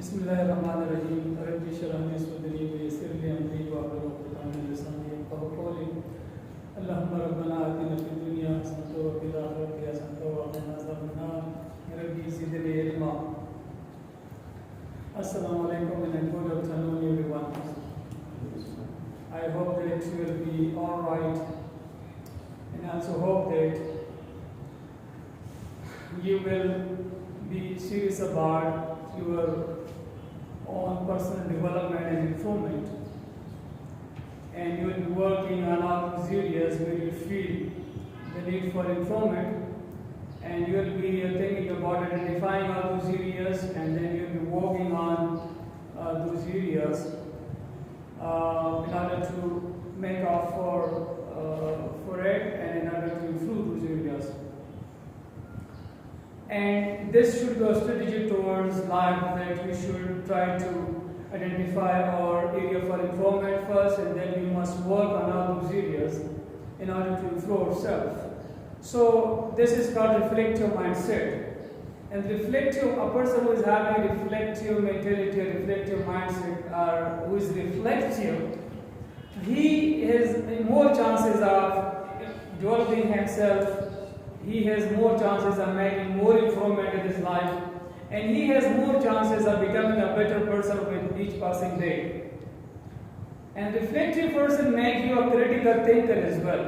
Bismillahirrahmanirrahim. Rabbi shrah li sadri wa yassir li amri wahlul 'uqdatam min lisani yafqahu qawli. Allahumma rabbana atina fid dunya hasanatan wa fil akhirati hasanatan wa qina adhaban nar. Rabbi zidni ilma. Assalamu alaikum and good afternoon everyone. I hope that you will be all right, and also hope that you will be serious about your own personal development and improvement, and you will be working on all those areas where you feel the need for improvement, and you will be thinking about identifying all those areas, and then you will be working on those areas in order to make up for it, and in order to improve those areas. And this should be a strategy towards life, that we should try to identify our area for improvement first, and then we must work on all those areas in order to improve ourselves. So this is called reflective mindset. And a person who is having a reflective mentality, a reflective mindset, or who is reflective, he has more chances of developing himself. He has more chances of making more improvement in his life, and he has more chances of becoming a better person with each passing day. And reflective person makes you a critical thinker as well,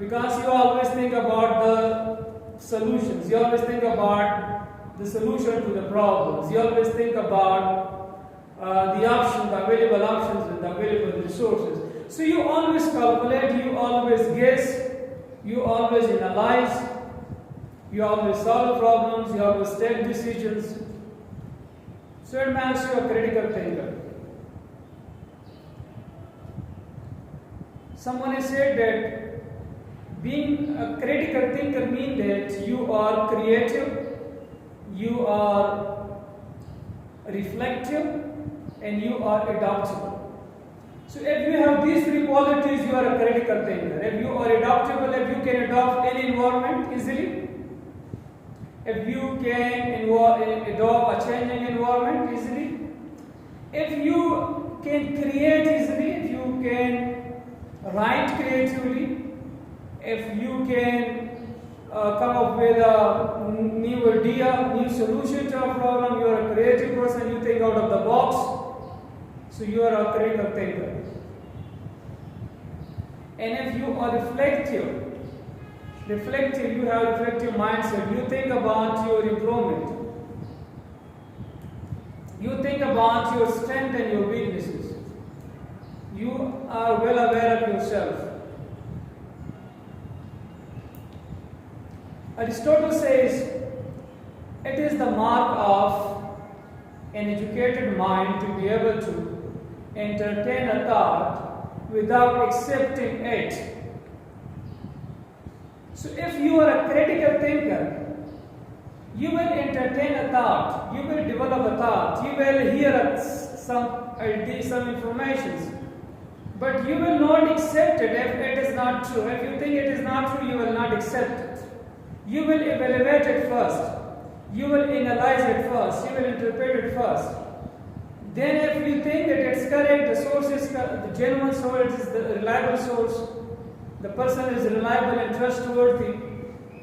because you always think about the solutions, you always think about the solution to the problems, you always think about the options, the available options and the available resources. So you always calculate, you always guess, you always analyze, you always solve problems, you always take decisions. So it makes you a critical thinker. Someone has said that being a critical thinker means that you are creative, you are reflective, and you are adaptable. So if you have these three qualities, you are a critical thinker. If you are adaptable, if you can adopt any environment easily, if you can adopt a changing environment easily, if you can create easily, if you can write creatively, if you can come up with a new idea, new solution to a problem, you are a creative person, you think out of the box, so you are a critical thinker. And if you are reflective, you have reflective mindset, you think about your improvement, you think about your strength and your weaknesses, you are well aware of yourself. Aristotle says it is the mark of an educated mind to be able to entertain a thought without accepting it. So if you are a critical thinker, you will entertain a thought, you will develop a thought, you will hear some ideas, some information, but you will not accept it if it is not true. If you think it is not true, you will not accept it. You will evaluate it first, you will analyze it first, you will interpret it first. Then if you think that it's correct, the source is the genuine source, is the reliable source, the person is reliable and trustworthy,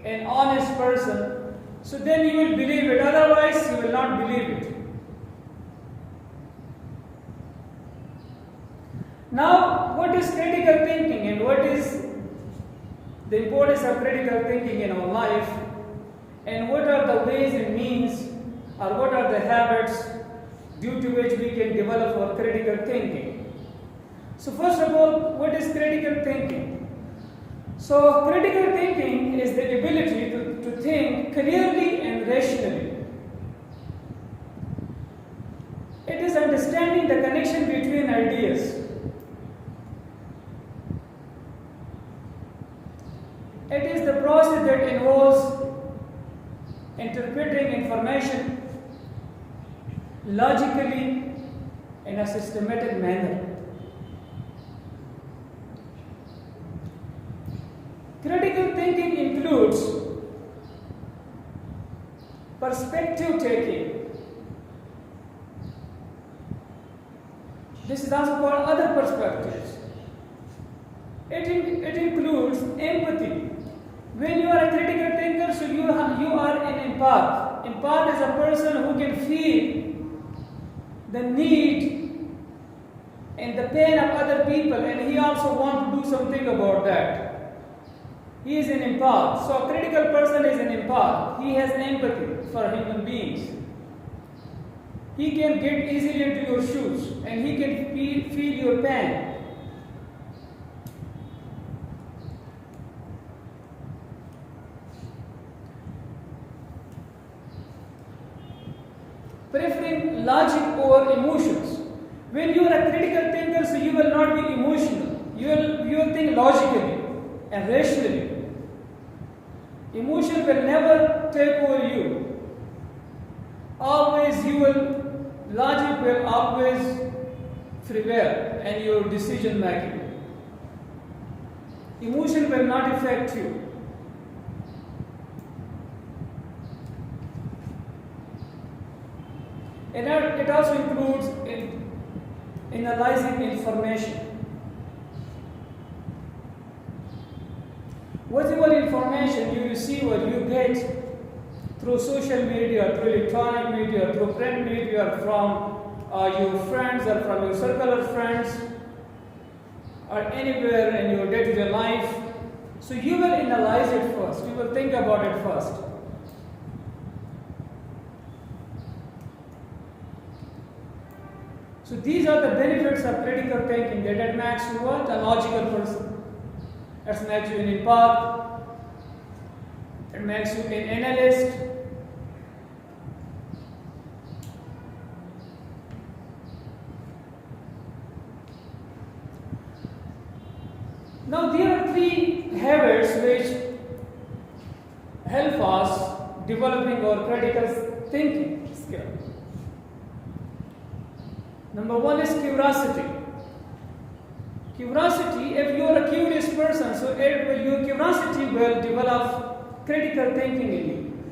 an honest person, so then you will believe it, otherwise you will not believe it. Now, what is critical thinking, and what is the importance of critical thinking in our life, and what are the ways and means, or what are the habits due to which we can develop our critical thinking? So first of all, what is critical thinking? So critical thinking is the ability to think clearly and rationally. It is understanding the connection between ideas. It is the process that involves interpreting information logically in a systematic manner. Critical thinking includes perspective taking, This is also called other perspectives. It includes empathy. When you are a critical thinker, so you are an empath. Empath is a person who can feel the need and the pain of other people, and he also wants to do something about that. He is an empath. So a critical person is an empath. He has empathy for human beings. He can get easily into your shoes and he can feel your pain. Preferring logic over emotions. When you are a critical thinker, so you will not be emotional. You will think logically and rationally. Emotion will never take over you. Logic will always prevail in your decision making. Emotion will not affect you. And it also includes analyzing information. Whatever information you receive or you get through social media, through electronic media, through print media, from your friends or from your circle of friends, or anywhere in your day-to-day life, so you will analyze it first. You will think about it first. So these are the benefits of critical thinking. That it makes you what? A logical person. It makes you an empath. It makes you an analyst. Now there are three habits which help us developing our critical thinking skill. Number one is curiosity. Curiosity, if you are a curious person, so your curiosity will develop critical thinking in you.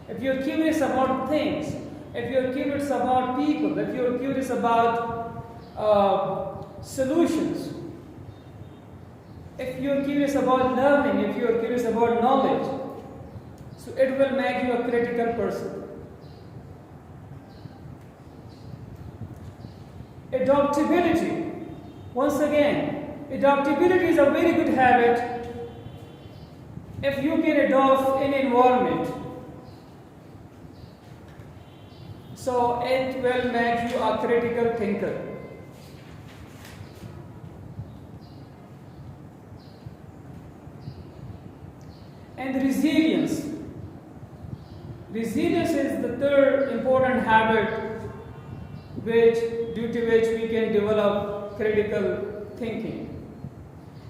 If you are curious about things, if you are curious about people, if you are curious about solutions, if you are curious about learning, if you are curious about knowledge, so it will make you a critical person. Adaptability. Once again, adaptability is a very good habit if you can adopt an environment. So it will make you a critical thinker. And resilience. Resilience is the third important habit due to which we can develop critical thinking.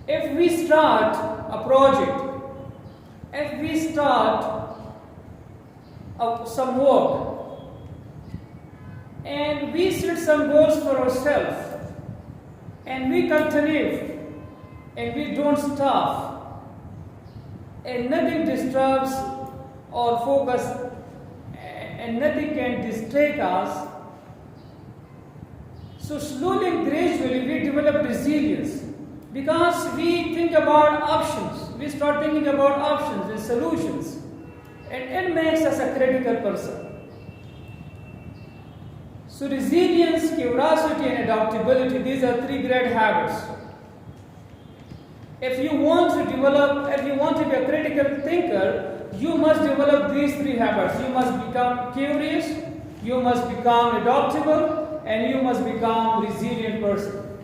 If we start a project, if we start some work, and we set some goals for ourselves, and we continue, and we don't stop, and nothing disturbs our focus, and nothing can distract us, so slowly and gradually we develop resilience because we think about options. We start thinking about options and solutions, and it makes us a critical person. So resilience, curiosity, and adaptability, these are three great habits. If you want to be a critical thinker, you must develop these three habits. You must become curious, you must become adaptable, and you must become a resilient person.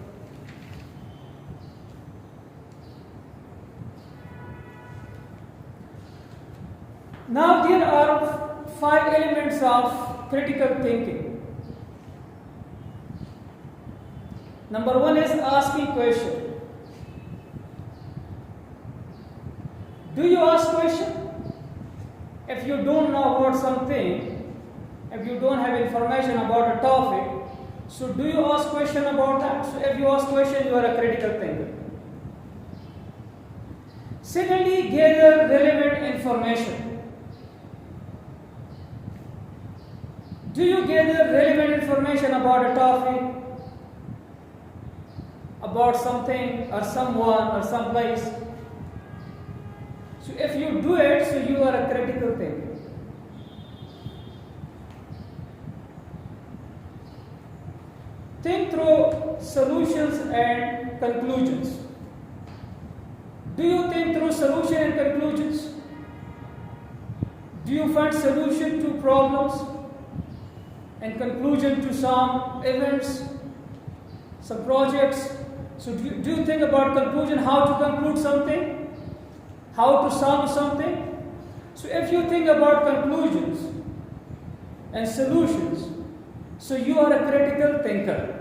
Now there are 5 elements of critical thinking. Number 1 is asking question. Do you ask question? If you don't know about something, if you don't have information about a topic, so do you ask question about that? So if you ask question, you are a critical thinker. Secondly, gather relevant information. Do you gather relevant information about a topic? about something or someone or some place. So if you do it, so you are a critical thinker. Think through solutions and conclusions. Do you think through solution and conclusions? Do you find solution to problems and conclusion to some events, some projects? So do you think about conclusion, how to conclude something, how to solve something? So if you think about conclusions and solutions, so you are a critical thinker.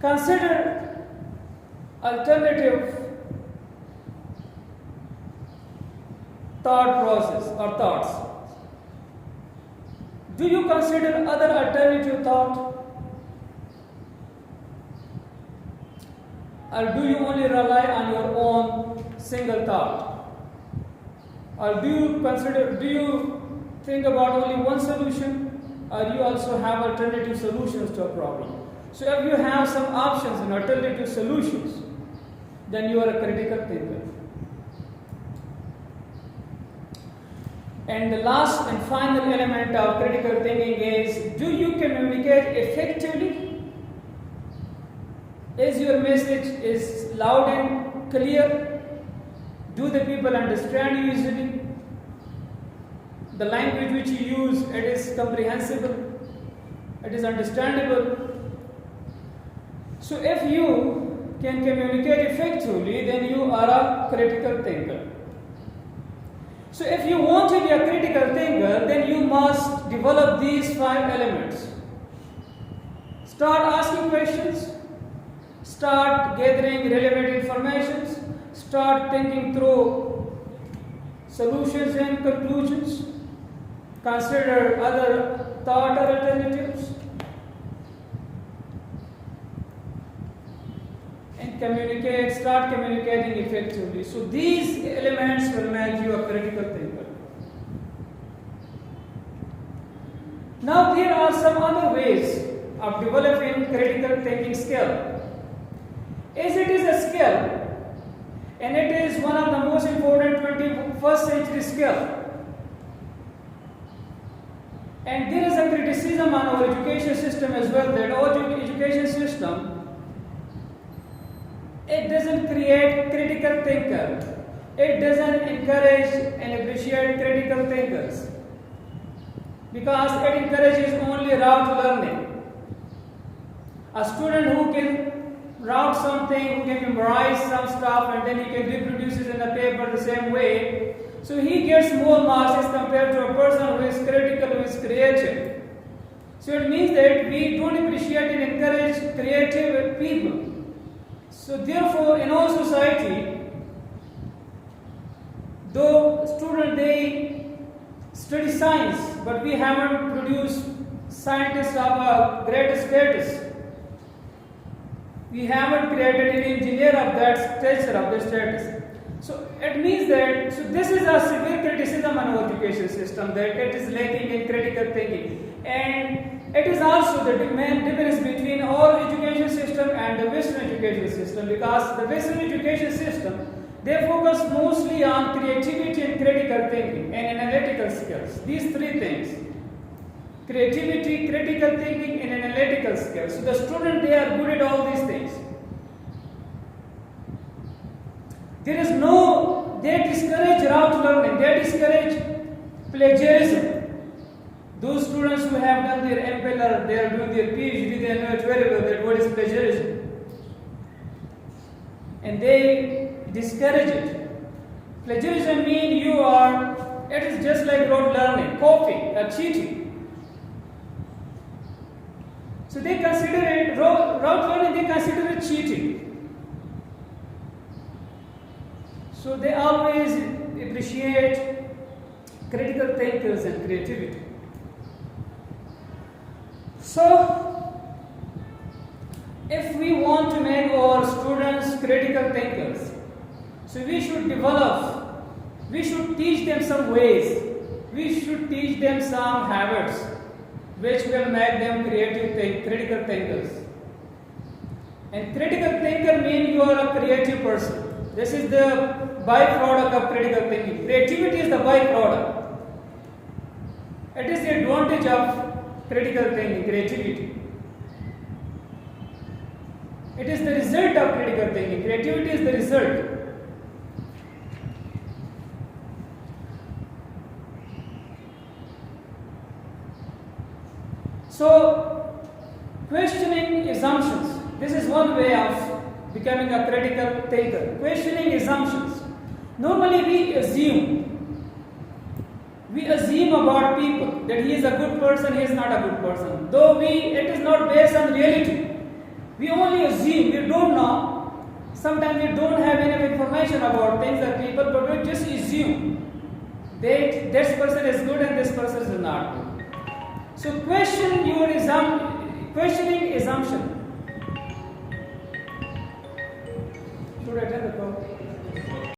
Consider alternative thought process or thoughts. Do you consider other alternative thought? Or do you only rely on your own single thought? Or do you think about only one solution, or you also have alternative solutions to a problem? So if you have some options and alternative solutions, then you are a critical thinker. And the last and final element of critical thinking is, do you communicate effectively? Is your message is loud and clear? Do the people understand you easily? The language which you use, it is comprehensible, it is understandable. So if you can communicate effectively, then you are a critical thinker. So if you want to be a critical thinker, then you must develop these 5 elements. Start asking questions, start gathering relevant information, start thinking through solutions and conclusions, consider other thought alternatives, and start communicating effectively. So these elements will make you a critical thinker. Now there are some other ways of developing critical thinking skill. As it is a skill, and it is one of the most important 21st century skill. And there is a criticism on our education system as well, that our education system, it doesn't create critical thinker. It doesn't encourage and appreciate critical thinkers, because it encourages only rote learning. A student who can route something, who can memorize some stuff, and then he can reproduce it in a paper the same way, so he gets more marks as compared to a person who is critical, who is creative. So it means that we don't appreciate and encourage creative people. So therefore, in our society, though students they study science, but we haven't produced scientists of a great status. We haven't created an engineer of that stature, of that status. So it means that, so this is a severe criticism on our education system, that it is lacking in critical thinking. And it is also the main difference between our education system and the Western education system, because the Western education system, they focus mostly on creativity and critical thinking and analytical skills. These 3 things: creativity, critical thinking, and analytical skills. So the student, they are good at all these things. They discourage rote learning, they discourage plagiarism. Those students who have done their MPhil or they are doing their PhD, they know it very well that what is plagiarism. And they discourage it. Plagiarism means it is just like rote learning, copying or cheating. So they consider it, rote learning, they consider it cheating. So they always appreciate critical thinkers and creativity. So, if we want to make our students critical thinkers, so we should teach them some ways, we should teach them some habits, which will make them critical thinkers. And critical thinker means you are a creative person. This is the byproduct of critical thinking. Creativity is the byproduct. It is the advantage of critical thinking, creativity. It is the result of critical thinking. Creativity is the result. So, questioning assumptions. This is one way of becoming a critical thinker. Questioning assumptions. Normally we assume about people that he is a good person, he is not a good person. Though it is not based on reality. We only assume, we don't know. Sometimes we don't have enough information about things or people, but we just assume that this person is good and this person is not good. So questioning assumption. Should I tell the code?